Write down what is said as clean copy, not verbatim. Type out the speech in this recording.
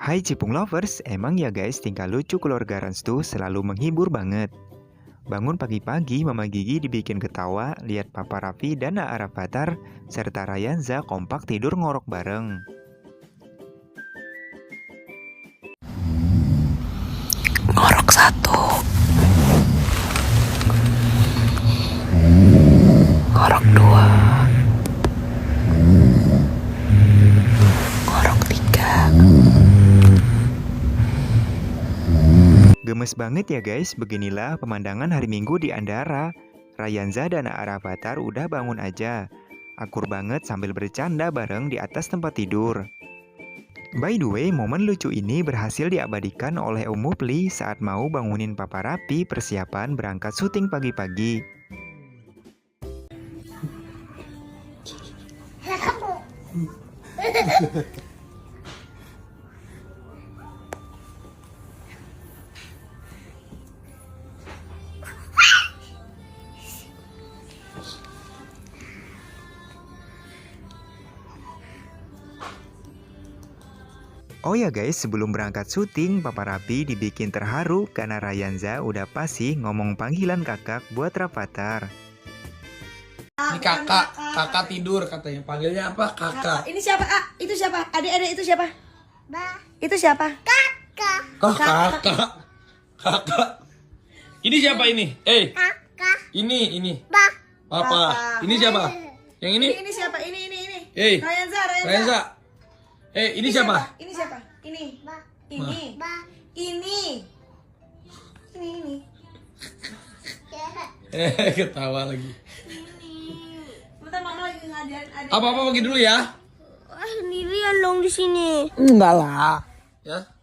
Hai Cipung Lovers, emang ya guys tingkah lucu keluarga Rans tuh selalu menghibur banget. Bangun pagi-pagi Mama Gigi dibikin ketawa, lihat Papa Raffi dan Aa Rafathar serta Rayanza kompak tidur ngorok bareng. Ngorok satu, ngorok dua, ngorok tiga. Gemes banget ya guys, beginilah pemandangan hari Minggu di Andara. Rayanza dan Aa Rafathar udah bangun aja. Akur banget sambil bercanda bareng di atas tempat tidur. By the way, momen lucu ini berhasil diabadikan oleh Om Mupli saat mau bangunin Papa Raffi persiapan berangkat syuting pagi-pagi. Oh ya guys, sebelum berangkat syuting, Papa Raffi dibikin terharu karena Rayanza udah pasti ngomong panggilan kakak buat Rafathar. Ini kakak tidur katanya. Panggilnya apa? Kakak. Ini siapa? Itu siapa? Adik-adik itu siapa? Itu siapa? Kok kakak? Ini siapa ini? Ini. Papa. Ini siapa? Yang ini? Ini siapa? Ini. Rayanza. Ini siapa? Ini siapa? Ini. Ketawa lagi. Bentar mama lagi ngajarin adik. Apa-apa pergi dulu ya? Sendirian dong di sini. Enggak lah. Ya.